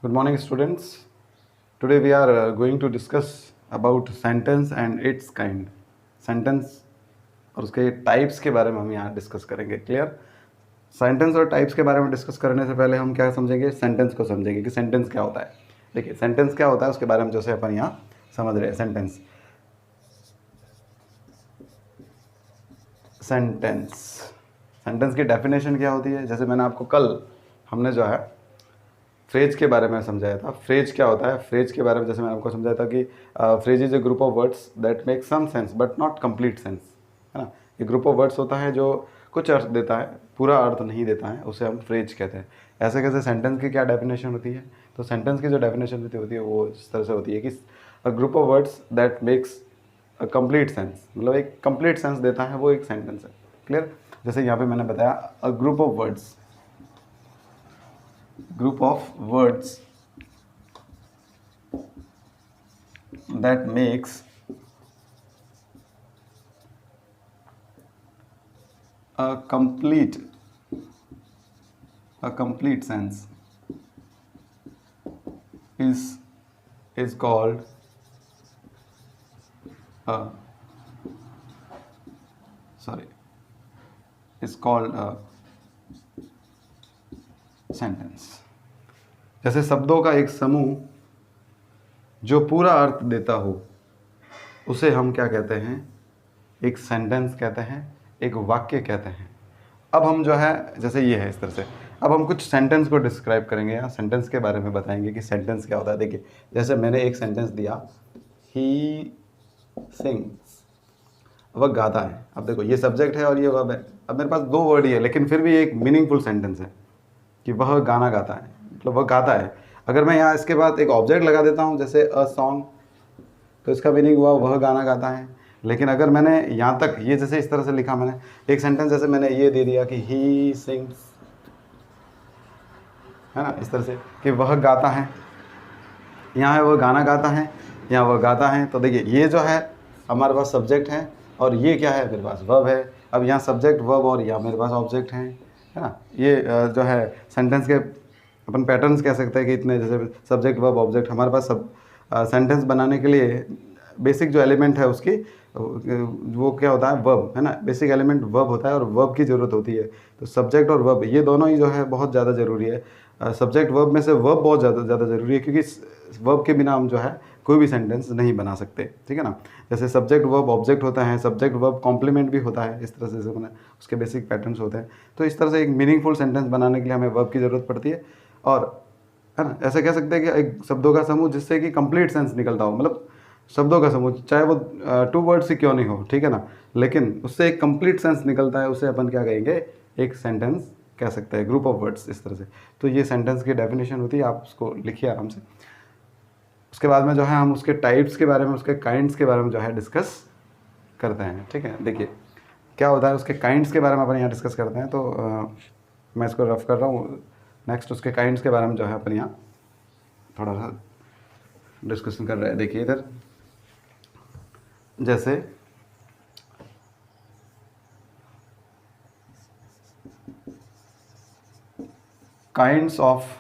Good morning, students. Today we are going to discuss about sentence and its kind. Sentence और उसके types के बारे में हम यहाँ डिस्कस करेंगे. क्लियर? सेंटेंस और टाइप्स के बारे में डिस्कस करने से पहले हम क्या समझेंगे, सेंटेंस को समझेंगे कि सेंटेंस क्या होता है. देखिए सेंटेंस क्या होता है उसके बारे में जैसे अपन यहाँ समझ रहे हैं. सेंटेंस सेंटेंस सेंटेंस की डेफिनेशन क्या होती है. जैसे मैंने आपको कल हमने जो है फ्रेज के बारे में समझाया था. फ्रेज क्या होता है, फ्रेज के बारे में जैसे मैंने आपको समझाया था कि phrase is a group of words that make some sense but not complete sense, है ना. ये ग्रुप ऑफ वर्ड्स होता है जो कुछ अर्थ देता है, पूरा अर्थ नहीं देता है, उसे हम फ्रेज कहते हैं. ऐसे कैसे सेंटेंस की क्या डेफिनेशन होती है, तो सेंटेंस की जो डेफिनेशन होती है वो इस तरह से होती है कि a group of words that makes a complete sense, मतलब एक कंप्लीट सेंस देता है, वो एक सेंटेंस है. क्लियर? जैसे यहाँ पे मैंने बताया a group of words that makes a complete sense is called a sentence. जैसे शब्दों का एक समूह जो पूरा अर्थ देता हो उसे हम क्या कहते हैं, एक सेंटेंस कहते हैं, एक वाक्य कहते हैं. अब हम जो है जैसे ये है इस तरह से, अब हम कुछ सेंटेंस को डिस्क्राइब करेंगे या सेंटेंस के बारे में बताएंगे कि सेंटेंस क्या होता है. देखिए जैसे मैंने एक सेंटेंस दिया, ही सिंग्स, वह गाता है. अब देखो ये सब्जेक्ट है और ये वर्ब है. अब मेरे पास दो वर्ड ही है लेकिन फिर भी एक मीनिंगफुल सेंटेंस है कि वह गाना गाता है, मतलब वह गाता है. अगर मैं यहाँ इसके बाद एक ऑब्जेक्ट लगा देता हूँ जैसे अ सॉन्ग, तो इसका मीनिंग हुआ वह गाना गाता है. लेकिन अगर मैंने यहाँ तक ये जैसे इस तरह से लिखा, मैंने एक सेंटेंस जैसे मैंने ये दे दिया कि ही सिंग्स, है ना, इस तरह से कि वह गाता है. यहाँ है वह गाना गाता है, यहाँ वह गाता है. तो देखिए ये जो है हमारे पास सब्जेक्ट है और ये क्या है, मेरे पास वर्ब है. अब यहाँ सब्जेक्ट वर्ब और यहाँ मेरे पास ऑब्जेक्ट है ना. ये जो है सेंटेंस के अपन पैटर्न्स कह सकते हैं कि इतने, जैसे सब्जेक्ट वर्ब ऑब्जेक्ट. हमारे पास सब सेंटेंस बनाने के लिए बेसिक जो एलिमेंट है उसकी वो क्या होता है, वर्ब, है ना. बेसिक एलिमेंट वर्ब होता है और वर्ब की ज़रूरत होती है. तो सब्जेक्ट और वर्ब ये दोनों ही जो है बहुत ज़्यादा ज़रूरी है. सब्जेक्ट वर्ब में से वर्ब बहुत ज़्यादा ज़रूरी है क्योंकि वर्ब के बिना हम जो है कोई भी सेंटेंस नहीं बना सकते. ठीक है ना. जैसे सब्जेक्ट वर्ब ऑब्जेक्ट होता है, सब्जेक्ट वर्ब कॉम्प्लीमेंट भी होता है, इस तरह से मैंने उसके बेसिक पैटर्न्स होते हैं. तो इस तरह से एक मीनिंगफुल सेंटेंस बनाने के लिए हमें वर्ब की ज़रूरत पड़ती है. और है ना, ऐसे कह सकते हैं कि एक शब्दों का समूह जिससे कि कंप्लीट सेंस निकलता हो, मतलब शब्दों का समूह चाहे वो टू वर्ड से क्यों नहीं हो, ठीक है ना, लेकिन उससे एक कंप्लीट सेंस निकलता है, उसे अपन क्या कहेंगे, एक सेंटेंस कह सकते हैं, ग्रुप ऑफ वर्ड्स, इस तरह से. तो ये सेंटेंस की डेफिनेशन होती है, आप उसको लिखिए आराम से. उसके बाद में जो है हम उसके टाइप्स के बारे में, उसके काइंड्स के बारे में जो है डिस्कस करते हैं. ठीक है. देखिए क्या होता है, उसके काइंड्स के बारे में अपन यहाँ डिस्कस करते हैं. तो मैं इसको रफ कर रहा हूँ. नेक्स्ट उसके काइंड्स के बारे में जो है अपन यहाँ थोड़ा सा डिस्कशन कर रहे हैं. देखिए इधर जैसे kinds of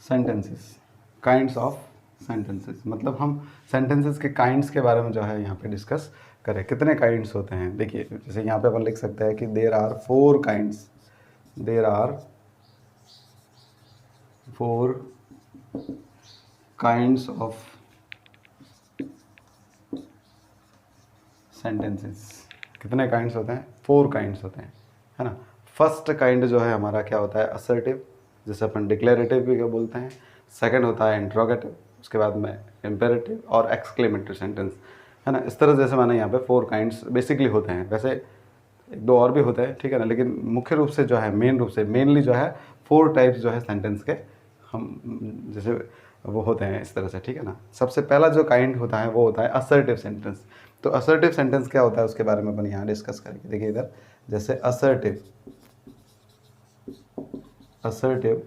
sentences, kinds of sentences, मतलब हम सेंटेंसेस के काइंड्स के बारे में जो है यहाँ पे डिस्कस करें. कितने काइंड्स होते हैं, देखिए जैसे यहाँ पे अपन लिख सकते हैं कि there are four kinds, there are four kinds of sentences. कितने काइंड्स होते हैं, फोर काइंड्स होते हैं, है ना. फर्स्ट काइंड जो है हमारा क्या होता है, असर्टिव, जैसे अपन डिक्लेरेटिव भी क्या बोलते हैं. सेकंड होता है इंट्रोगेटिव, उसके बाद में इम्पेरेटिव और एक्सक्लेमेटरी सेंटेंस, है ना. इस तरह जैसे मैंने यहाँ पे फोर काइंड्स बेसिकली होते हैं. वैसे एक दो और भी होते हैं, ठीक है ना, लेकिन मुख्य रूप से जो है मेन रूप से मेनली जो है फोर टाइप्स जो है सेंटेंस के हम जैसे वो होते हैं इस तरह से. ठीक है ना. सबसे पहला जो काइंड होता है वो होता है असर्टिव सेंटेंस. तो असर्टिव सेंटेंस क्या होता है उसके बारे में अपन यहाँ डिस्कस करेंगे. देखिए इधर जैसे असर्टिव, असर्टिव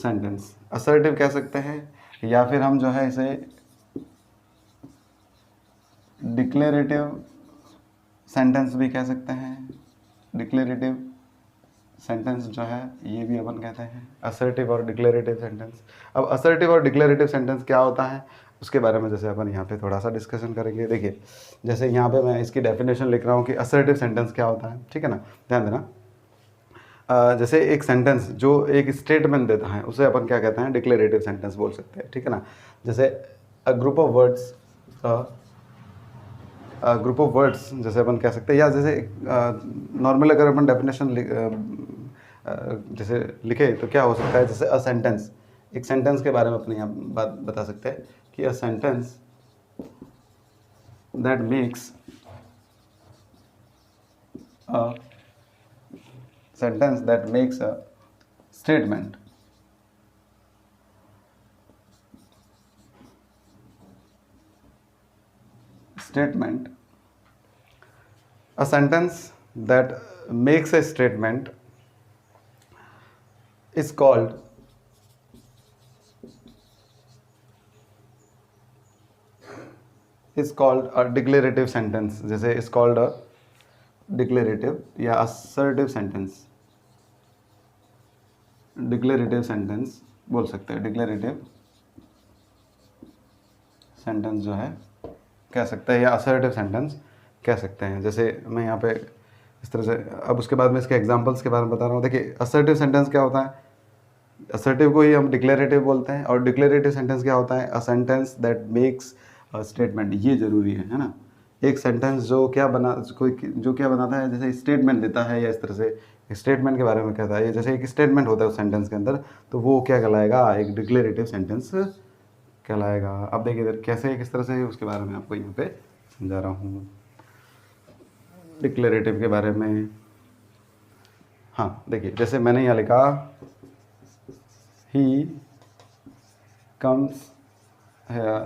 सेंटेंस असर्टिव कह सकते हैं, या फिर हम जो है इसे डिक्लेरेटिव सेंटेंस भी कह सकते हैं। डिक्लेरेटिव सेंटेंस जो है ये भी अपन कहते हैं असर्टिव और डिक्लेरेटिव सेंटेंस। अब असर्टिव और डिक्लेरेटिव सेंटेंस क्या होता है उसके बारे में जैसे अपन यहाँ पे थोड़ा सा डिस्कशन करेंगे। देखिए जैसे यहाँ पे मैं इसकी डेफिनेशन लिख रहा हूँ कि असर्टिव सेंटेंस क्या होता है, ठीक है ना, ध्यान देना। जैसे एक सेंटेंस जो एक स्टेटमेंट देता है उसे अपन क्या कहते हैं, डिक्लेरेटिव सेंटेंस बोल सकते हैं, ठीक है ना। जैसे a group of words, group of words जैसे अपन कह सकते हैं, या जैसे नॉर्मल अगर अपन डेफिनेशन जैसे लिखे तो क्या हो सकता है, जैसे अ सेंटेंस, एक सेंटेंस के बारे में अपने यहाँ बात बता सकते हैं कि a sentence that makes a sentence that makes a statement a sentence that makes a statement is called a declarative sentence। जैसे is called a declarative या assertive sentence, डिक्लेरेटिव सेंटेंस बोल सकते हैं। डिक्लेरेटिव सेंटेंस जो है कह सकते हैं, या असर्टिव सेंटेंस कह सकते हैं। जैसे मैं यहाँ पे इस तरह से, अब उसके बाद में इसके एग्जांपल्स के बारे में बता रहा हूँ। देखिए असर्टिव सेंटेंस क्या होता है, असर्टिव को ही हम डिक्लेरेटिव बोलते हैं, और डिक्लेरेटिव सेंटेंस क्या होता है, a sentence that makes a statement. ये जरूरी है ना, एक सेंटेंस जो क्या बनाता है, जैसे स्टेटमेंट देता है, या इस तरह से स्टेटमेंट के बारे में कहता है, जैसे एक स्टेटमेंट होता है उस सेंटेंस के अंदर, तो वो क्या कहलाएगा, एक डिक्लेरेटिव सेंटेंस कहलाएगा। अब देखिए इधर कैसे किस तरह से उसके बारे में आपको यहाँ पे समझा रहा हूँ डिक्लेरेटिव के बारे में। हाँ देखिए जैसे मैंने यहाँ लिखा ही कम्स है,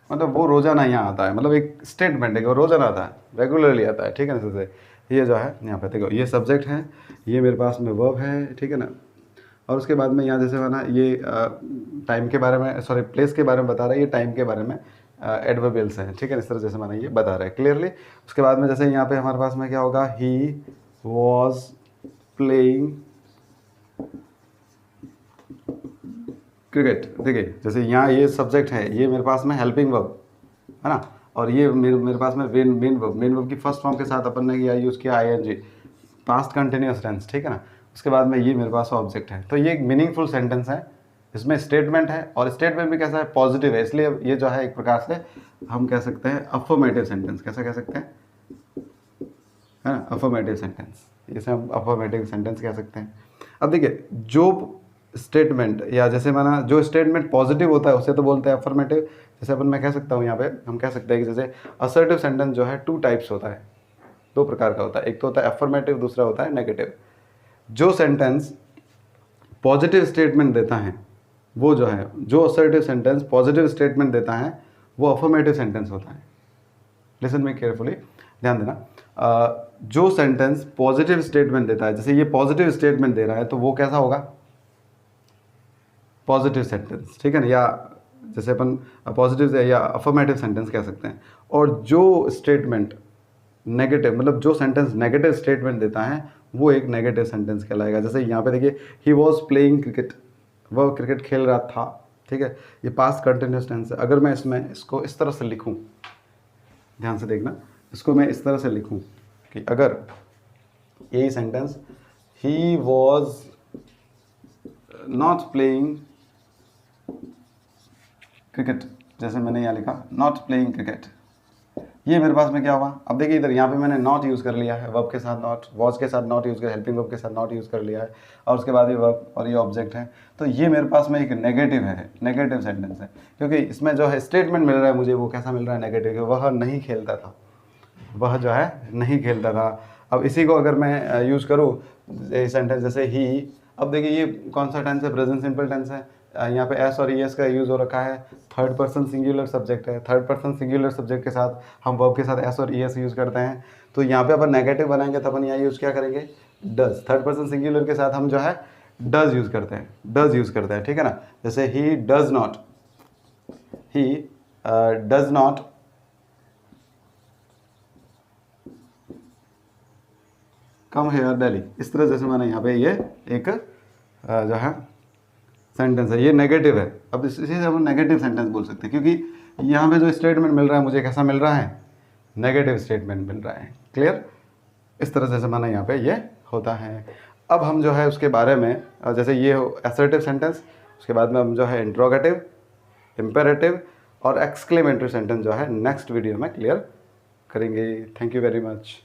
मतलब वो रोज़ाना यहाँ आता है, मतलब एक स्टेटमेंट है, वो रोज़ाना आता है, रेगुलरली आता है, ठीक है ना। जैसे ये जो है यहाँ पे देखो, ये सब्जेक्ट है, ये मेरे पास में वर्ब है, ठीक है ना। और उसके बाद में यहाँ जैसे माना ये टाइम के बारे में, सॉरी प्लेस के बारे में बता रहा है, ये टाइम के बारे में एडवर्बियल्स हैं, ठीक है। इस तरह जैसे माना ये बता रहा है क्लियरली। उसके बाद में जैसे यहाँ पे हमारे पास में क्या होगा, ही वॉज प्लेइंग क्रिकेट। देखिए जैसे यहाँ ये सब्जेक्ट है, ये मेरे पास में हेल्पिंग वर्ब है ना, और ये मेरे पास में मेन वर्ब की फर्स्ट फॉर्म के साथ अपन ने यूज़ किया आईएनजी, पास्ट कंटिन्यूअस टेंस, ठीक है ना। उसके बाद में ये मेरे पास ऑब्जेक्ट है, तो ये एक मीनिंगफुल सेंटेंस है, इसमें स्टेटमेंट है, और स्टेटमेंट भी कैसा है, पॉजिटिव है, इसलिए ये जो है एक प्रकार से हम कह सकते हैं अफर्मेटिव सेंटेंस। कैसा कह सकते हैं, है ना, अफर्मेटिव सेंटेंस, इसे हम अफर्मेटिव सेंटेंस कह सकते हैं। अब देखिए जो स्टेटमेंट, या जैसे माना जो स्टेटमेंट पॉजिटिव होता है उसे तो बोलते हैं अफर्मेटिव। जैसे अपन मैं कह सकता हूँ यहाँ पे, हम कह सकते हैं कि जैसे असर्टिव सेंटेंस जो है 2 टाइप्स होता है, 2 प्रकार का होता है, एक तो होता है अफर्मेटिव, दूसरा होता है नेगेटिव। जो सेंटेंस पॉजिटिव स्टेटमेंट देता है वो जो है, जो असर्टिव सेंटेंस पॉजिटिव स्टेटमेंट देता है वो अफर्मेटिव सेंटेंस होता है। लिसन मी केयरफुली, ध्यान देना। जो सेंटेंस पॉजिटिव स्टेटमेंट देता है, जैसे ये पॉजिटिव स्टेटमेंट दे रहा है, तो वो कैसा होगा, पॉजिटिव सेंटेंस, ठीक है ना, या जैसे अपन पॉजिटिव या अफर्मेटिव सेंटेंस कह सकते हैं। और जो स्टेटमेंट नेगेटिव, मतलब जो सेंटेंस नेगेटिव स्टेटमेंट देता है वो एक नेगेटिव सेंटेंस कहलाएगा। जैसे यहाँ पे देखिए ही वॉज प्लेइंग क्रिकेट, वह क्रिकेट खेल रहा था, ठीक है, ये पास्ट कंटिन्यूअस टेंस है। अगर मैं इसमें इसको इस तरह से लिखूँ, ध्यान से देखना, इसको मैं इस तरह से लिखूँ कि अगर यही sentence he was not playing cricket, जैसे मैंने यहाँ लिखा नॉट प्लेइंग क्रिकेट, ये मेरे पास में क्या हुआ। अब देखिए इधर यहाँ पे मैंने नॉट यूज़ कर लिया है, वर्ब के साथ नॉट, वॉज के साथ नॉट यूज़ कर, हेल्पिंग वर्ब के साथ नॉट यूज़ कर लिया है, और उसके बाद ये वर्ब और ये ऑब्जेक्ट है, तो ये मेरे पास में एक नेगेटिव है, नेगेटिव सेंटेंस है, क्योंकि इसमें जो है स्टेटमेंट मिल रहा है मुझे, वो कैसा मिल रहा है, नेगेटिव। वह नहीं खेलता था, वह जो है नहीं खेलता था। अब इसी को अगर मैं यूज़ करूँ सेंटेंस जैसे ही, अब देखिए ये कौन सा टेंस है, प्रेजेंट सिंपल टेंस है, यहाँ पे एस और ई एस का यूज़ हो रखा है, थर्ड पर्सन सिंगुलर सब्जेक्ट है, थर्ड पर्सन सिंगुलर सब्जेक्ट के साथ हम वर्ब के साथ एस और ई एस यूज़ करते हैं। तो यहाँ पे अपन नेगेटिव बनाएंगे तो अपन यहाँ यूज़ क्या करेंगे, डज। थर्ड पर्सन सिंगुलर के साथ हम जो है डज यूज़ करते हैं, डज यूज़ करते हैं, ठीक है ना। जैसे he does not come here daily, इस तरह जैसे मैंने यहाँ पे ये एक जो है सेंटेंस है, ये नेगेटिव है। अब इसी से हम नेगेटिव सेंटेंस बोल सकते हैं, क्योंकि यहाँ पे जो स्टेटमेंट मिल रहा है मुझे कैसा मिल रहा है, नेगेटिव स्टेटमेंट मिल रहा है। क्लियर, इस तरह जैसे मैंने यहाँ पे ये होता है। अब हम जो है उसके बारे में जैसे ये हो असर्टिव सेंटेंस, उसके बाद में हम जो है इंट्रोगेटिव, इम्पेरेटिव और एक्सक्लेमेटरी सेंटेंस जो है नेक्स्ट वीडियो में क्लियर करेंगे। Thank you very much.